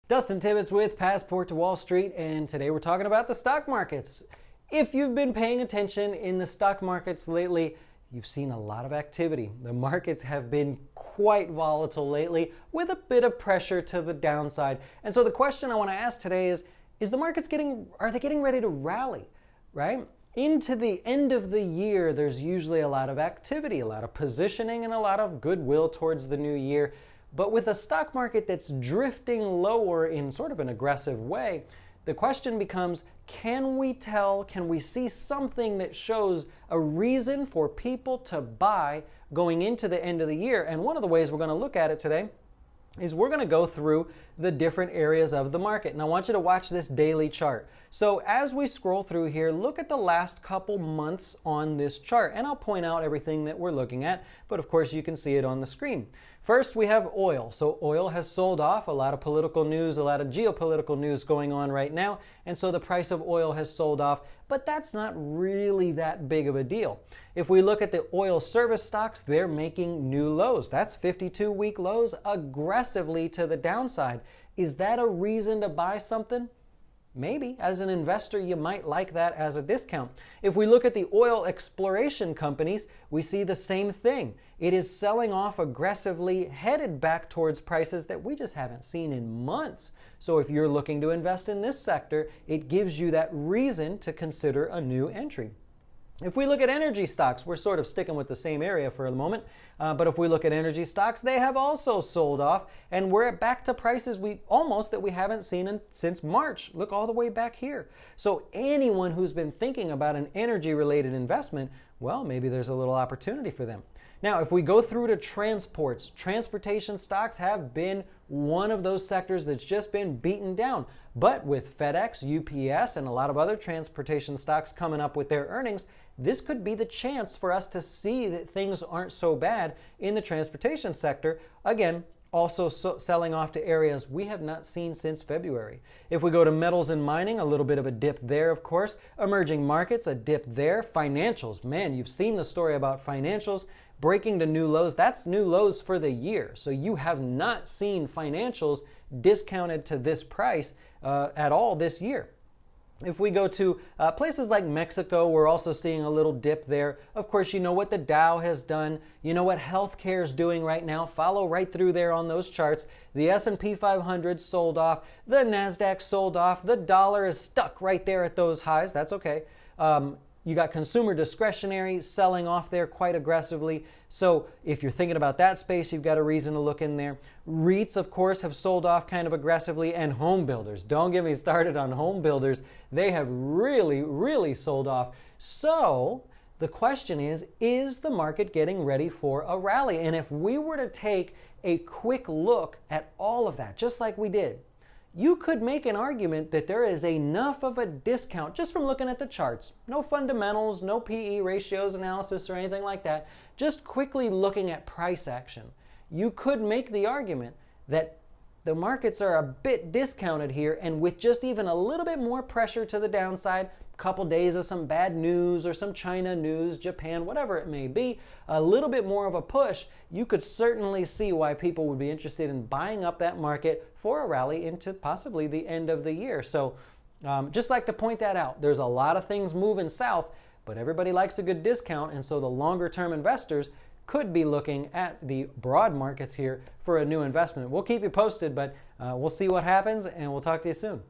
Dustin Tibbetts with Passport to Wall Street, and today we're talking about the stock markets. If you've been paying attention in the stock markets lately, you've seen a lot of activity. The markets have been quite volatile lately with a bit of pressure to the downside. And so the question I want to ask today is the markets are they getting ready to rally, right? Into the end of the year, there's usually a lot of activity, a lot of positioning, and a lot of goodwill towards the new year. But with a stock market that's drifting lower in sort of an aggressive way, the question becomes, can we see something that shows a reason for people to buy going into the end of the year? And one of the ways we're going to look at it today is we're going to go through the different areas of the market. And I want you to watch this daily chart. So as we scroll through here, look at the last couple months on this chart. And I'll point out everything that we're looking at, but of course you can see it on the screen. First, we have oil. So oil has sold off. A lot of political news, a lot of geopolitical news going on right now. And so the price of oil has sold off, but that's not really that big of a deal. If we look at the oil service stocks, they're making new lows. That's 52-week lows aggressively to the downside. Is that a reason to buy something? Maybe. As an investor, you might like that as a discount. If we look at the oil exploration companies, we see the same thing. It is selling off aggressively, headed back towards prices that we just haven't seen in months. So if you're looking to invest in this sector, it gives you that reason to consider a new entry. If we look at energy stocks, we're sort of sticking with the same area for a moment, but if we look at energy stocks, they have also sold off, and we're back to prices we haven't seen since March. Look all the way back here. So anyone who's been thinking about an energy-related investment, well, maybe there's a little opportunity for them. Now, if we go through to transports, transportation stocks have been one of those sectors that's just been beaten down. But with FedEx, UPS, and a lot of other transportation stocks coming up with their earnings, this could be the chance for us to see that things aren't so bad in the transportation sector. Again, also selling off to areas we have not seen since February. If we go to metals and mining, a little bit of a dip there, of course. Emerging markets, a dip there. Financials, man, you've seen the story about financials breaking to new lows. That's new lows for the year. So you have not seen financials discounted to this price at all this year. If we go to places like Mexico, we're also seeing a little dip there. Of course, you know what the Dow has done. You know what healthcare is doing right now. Follow right through there on those charts. The S&P 500 sold off. The NASDAQ sold off. The dollar is stuck right there at those highs. That's okay. You got consumer discretionary selling off there quite aggressively. So if you're thinking about that space, you've got a reason to look in there. REITs, of course, have sold off kind of aggressively, and home builders. Don't get me started on home builders. They have really, really sold off. So the question is the market getting ready for a rally? And if we were to take a quick look at all of that, just like we did, you could make an argument that there is enough of a discount just from looking at the charts. No fundamentals, no PE ratios analysis or anything like that. Just quickly looking at price action. You could make the argument that the markets are a bit discounted here, and with just even a little bit more pressure to the downside, couple days of some bad news or some China news, Japan, whatever it may be, a little bit more of a push, you could certainly see why people would be interested in buying up that market for a rally into possibly the end of the year. So just like to point that out. There's a lot of things moving south, but everybody likes a good discount, and so the longer term investors could be looking at the broad markets here for a new investment. We'll keep you posted, but we'll see what happens, and we'll talk to you soon.